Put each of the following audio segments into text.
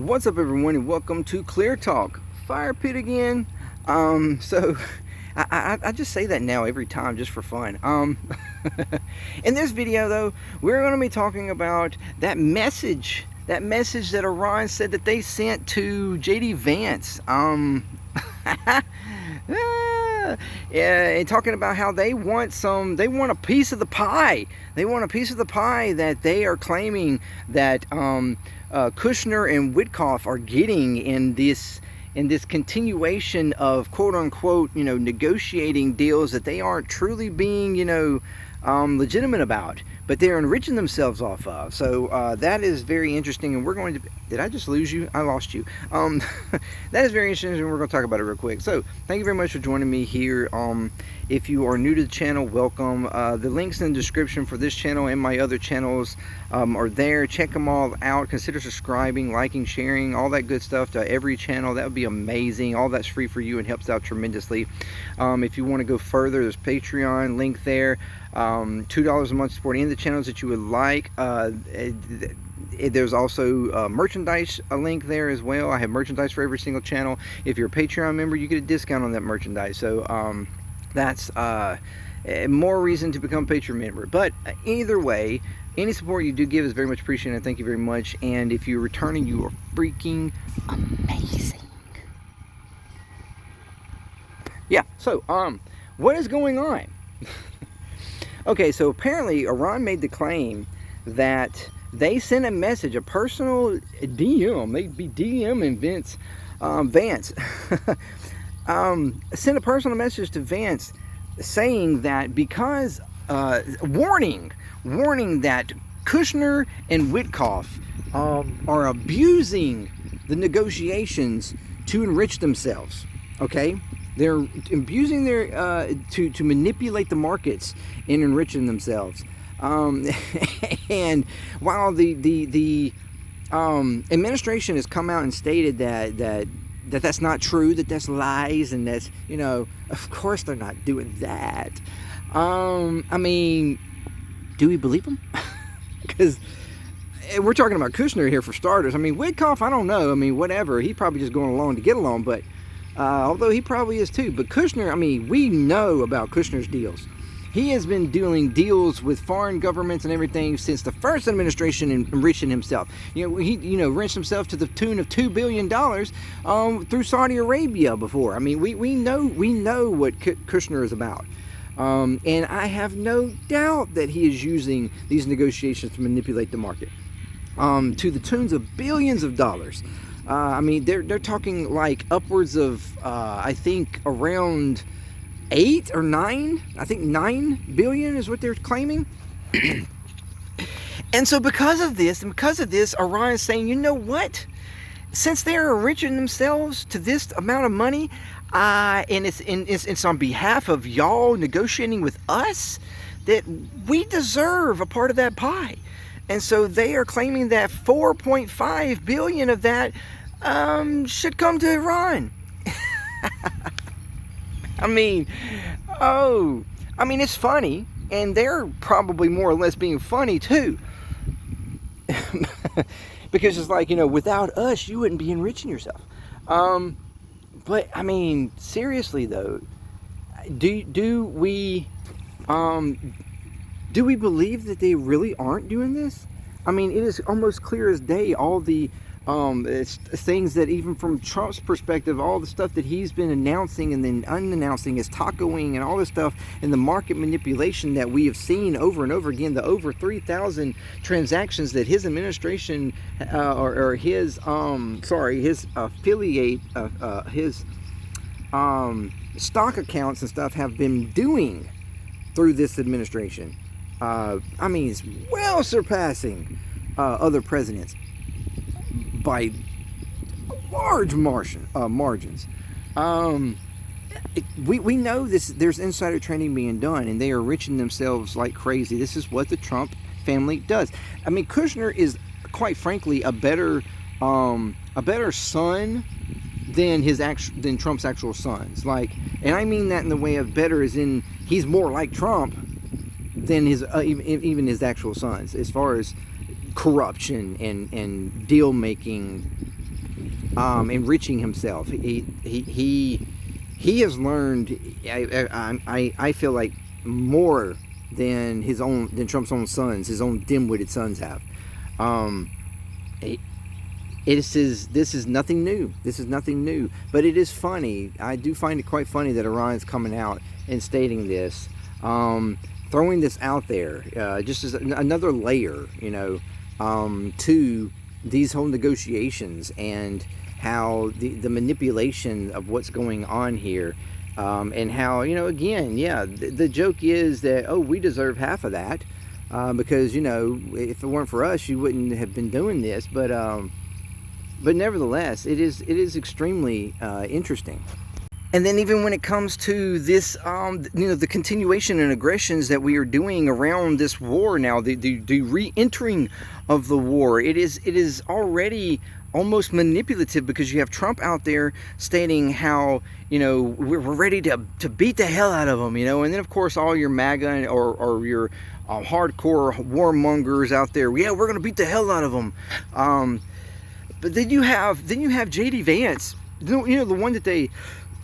What's up, everyone, and welcome to ClearTalk. Fire pit again. So I just say that now every time just for fun. In this video, though, we're going to be talking about that message that Iran said that they sent to Vance. Yeah, and talking about how they want a piece of the pie. They want a piece of the pie that they are claiming that Kushner and Witkoff are getting in this continuation of quote unquote, negotiating deals that they aren't truly being, legitimate about, but they're enriching themselves off of. So that is very interesting, and we're going to... Did I just lose you? I lost you. That is very interesting, and we're going to talk about it real quick. So thank you very much for joining me here. If you are new to the channel, welcome. The links in the description for this channel and my other channels are there. Check them all out. Consider subscribing, liking, sharing, all that good stuff to every channel. That would be amazing. All that's free for you and helps out tremendously. If you want to go further, there's Patreon link there. $2 a month supporting the channels that you would like. There's also merchandise, a link there as well. I have merchandise for every single channel. If you're a Patreon member, you get a discount on that merchandise. So that's more reason to become a Patreon member. But either way, any support you do give is very much appreciated, and thank you very much. And if you're returning, you are freaking amazing. Yeah, so what is going on? Okay, so apparently Iran made the claim that they sent a message, a personal DM, they'd be DMing Vance, sent a personal message to Vance saying that because, warning that Kushner and Witkoff are abusing the negotiations to enrich themselves, okay? They're abusing their, to manipulate the markets and enriching themselves. And while the administration has come out and stated that's not true, that's lies, and that's, of course they're not doing that. I mean, do we believe them? Because we're talking about Kushner here for starters. I mean, Witkoff, I don't know. I mean, whatever. He's probably just going along to get along, but although he probably is too. But Kushner, I mean, we know about Kushner's deals. He has been doing deals with foreign governments and everything since the first administration, and enriching himself. He enriched himself to the tune of $2 billion through Saudi Arabia before. I mean, we know what Kushner is about. And I have no doubt that he is using these negotiations to manipulate the market to the tunes of billions of dollars. I mean, they're talking like upwards of, I think, around 8 or 9, I think 9 billion is what they're claiming. And so because of this, Iran is saying, you know what? Since they're enriching themselves to this amount of money, and it's on behalf of y'all negotiating with us, that we deserve a part of that pie. And so they are claiming that 4.5 billion of that should come to Iran. I mean, it's funny, and they're probably more or less being funny too. Because it's like, without us, you wouldn't be enriching yourself. But I mean, seriously though, do we believe that they really aren't doing this? I mean, it is almost clear as day, all the it's things that, even from Trump's perspective, all the stuff that he's been announcing and then unannouncing, his tacoing and all this stuff, and the market manipulation that we have seen over and over again, the over 3,000 transactions that his administration his affiliate, his stock accounts and stuff have been doing through this administration. I mean, it's well surpassing other presidents by large margins. We know this. There's insider trading being done, and they are enriching themselves like crazy. This is what the Trump family does. I mean, Kushner is, quite frankly, a better son than Trump's actual sons. Like, and I mean that in the way of better, as in he's more like Trump than his even his actual sons, as far as corruption and deal making enriching himself. He has learned. I feel like more than Trump's own sons, his own dim-witted sons have. This is nothing new. This is nothing new. But it is funny. I do find it quite funny that Iran's coming out and stating this, throwing this out there, just as another layer, to these whole negotiations, and how the manipulation of what's going on here, and how, again, yeah, the joke is that, oh, we deserve half of that, because, if it weren't for us, you wouldn't have been doing this. But nevertheless, it is extremely interesting. And then even when it comes to this, the continuation and aggressions that we are doing around this war now, the re-entering of the war, it is already almost manipulative, because you have Trump out there stating how, we're ready to beat the hell out of them, and then of course all your MAGA or your hardcore warmongers out there, yeah, we're gonna beat the hell out of them. But then you have JD Vance, the one that they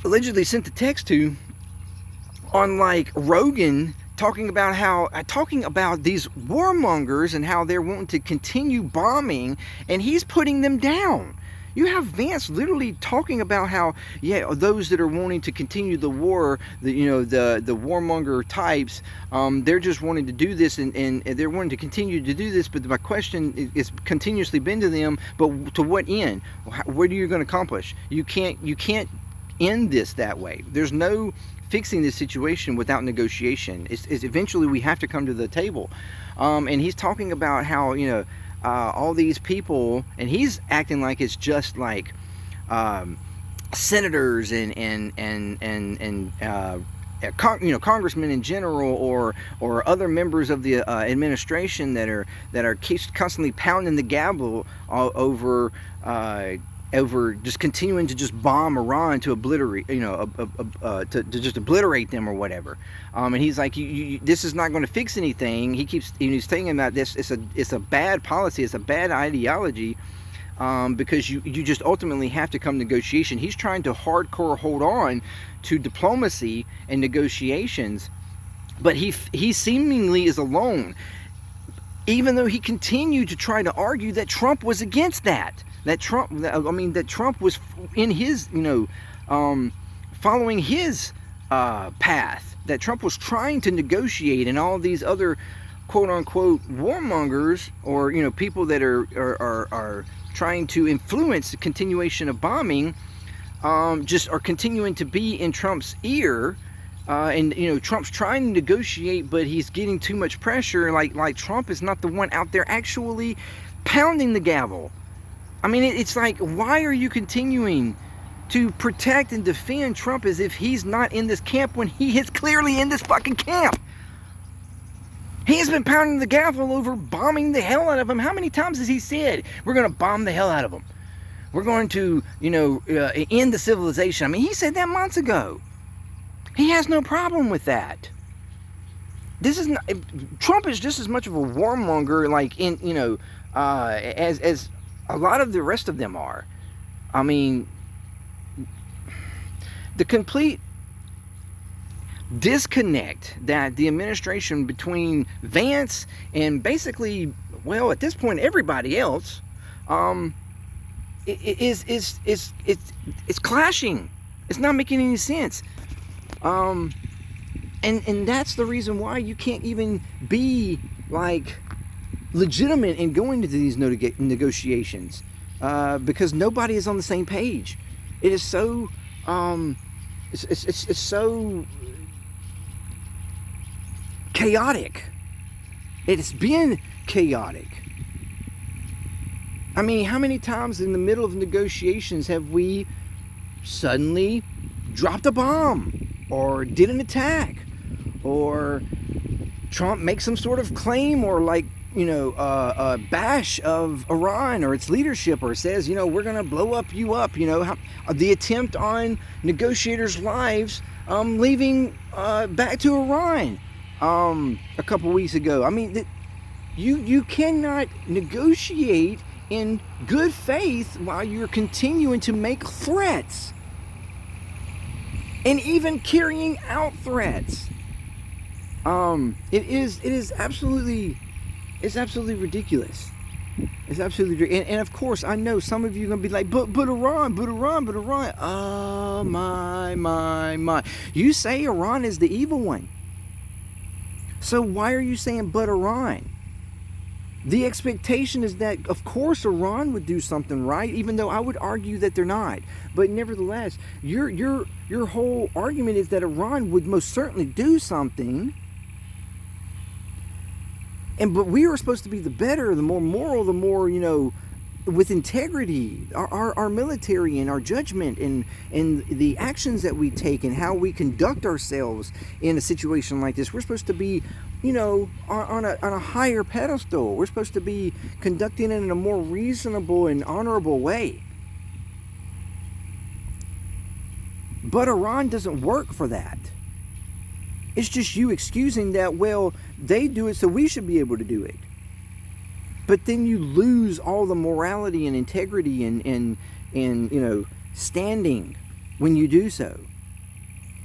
allegedly sent the text to, on like Rogan, talking about these warmongers and how they're wanting to continue bombing, and he's putting them down. You have Vance literally talking about how, yeah, those that are wanting to continue the war, the warmonger types, they're just wanting to do this, and they're wanting to continue to do this. But my question is continuously been to them, but to what end? What are you going to accomplish? You can't end this that way. There's no fixing this situation without negotiation. It's eventually we have to come to the table. And he's talking about how, all these people, and he's acting like it's just like senators and congressmen in general, or other members of the administration that are constantly pounding the gavel over just continuing to just bomb Iran to obliterate, to just obliterate them or whatever. And he's like, this is not going to fix anything. He's saying about this. It's a bad policy. It's a bad ideology, because you just ultimately have to come to negotiation. He's trying to hardcore hold on to diplomacy and negotiations, but he seemingly is alone, even though he continued to try to argue that Trump was against that. That Trump was in his, following his path. That Trump was trying to negotiate, and all these other quote-unquote warmongers, or people that are trying to influence the continuation of bombing, just are continuing to be in Trump's ear. And Trump's trying to negotiate, but he's getting too much pressure. Like Trump is not the one out there actually pounding the gavel. I mean, it's like, why are you continuing to protect and defend Trump as if he's not in this camp when he is clearly in this fucking camp? He has been pounding the gavel over bombing the hell out of him. How many times has he said, we're going to bomb the hell out of them? We're going to, end the civilization. I mean, he said that months ago. He has no problem with that. Trump is just as much of a warmonger, as a lot of the rest of them are. I mean, the complete disconnect that the administration between Vance and basically, well, at this point, everybody else, it's clashing. It's not making any sense. And that's the reason why you can't even be legitimate in going to these negotiations, because nobody is on the same page. It is so it's so chaotic. It's been chaotic. I mean, how many times in the middle of negotiations have we suddenly dropped a bomb, or did an attack, or Trump makes some sort of claim, or a bash of Iran or its leadership, or says, we're going to blow you up, the attempt on negotiators' lives, leaving back to Iran a couple weeks ago. I mean, you cannot negotiate in good faith while you're continuing to make threats and even carrying out threats. It is absolutely ridiculous. It's absolutely ridiculous. And of course, I know some of you are gonna be like, but Iran. Oh my. You say Iran is the evil one. So why are you saying but Iran? The expectation is that, of course, Iran would do something right, even though I would argue that they're not. But nevertheless, your whole argument is that Iran would most certainly do something. But we are supposed to be the better, the more moral, the more, with integrity, our military and our judgment and the actions that we take and how we conduct ourselves in a situation like this. We're supposed to be, on a higher pedestal. We're supposed to be conducting it in a more reasonable and honorable way. But Iran doesn't work for that. It's just you excusing that, well, they do it, so we should be able to do it. But then you lose all the morality and integrity and standing when you do so.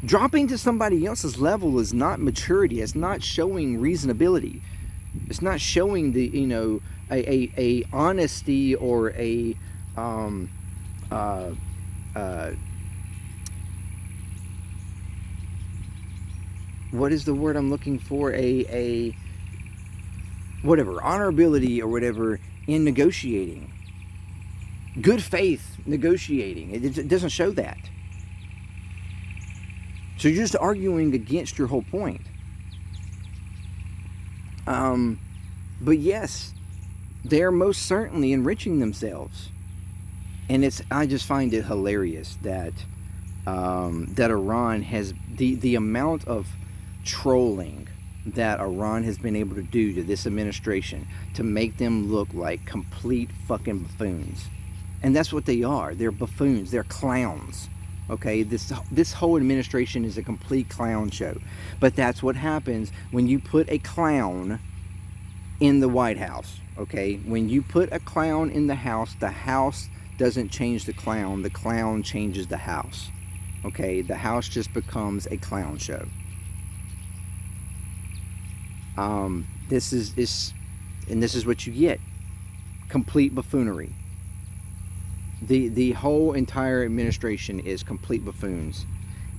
Dropping to somebody else's level is not maturity. It's not showing reasonability. It's not showing the a honesty or a what is the word I'm looking for? A whatever, honorability or whatever in negotiating. Good faith negotiating. It doesn't show that. So you're just arguing against your whole point. But yes, they're most certainly enriching themselves. And I just find it hilarious that that Iran has the amount of trolling that Iran has been able to do to this administration to make them look like complete fucking buffoons. And that's what they are. They're buffoons. They're clowns. Okay, this whole administration is a complete clown show. But that's what happens when you put a clown in the White House. Okay, when you put a clown in the house doesn't change the clown changes the house. Okay, the house just becomes a clown show. This is what you get. Complete buffoonery. The whole entire administration is complete buffoons,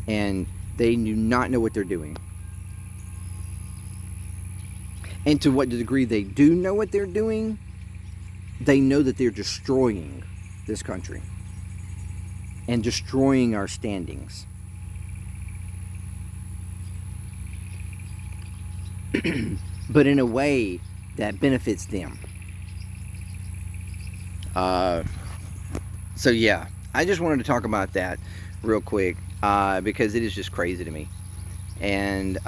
and they do not know what they're doing. And to what degree they do know what they're doing, they know that they're destroying this country and destroying our standings. But in a way that benefits them. So yeah, I just wanted to talk about that real quick because it is just crazy to me. And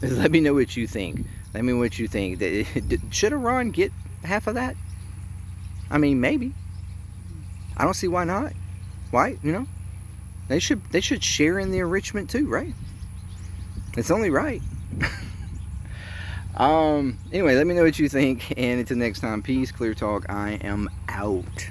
let me know what you think. Let me know what you think. Should Iran get half of that? I mean, maybe. I don't see why not. Why? They should share in the enrichment too, right? It's only right. Anyway, let me know what you think, and until next time, peace, clear talk. I am out.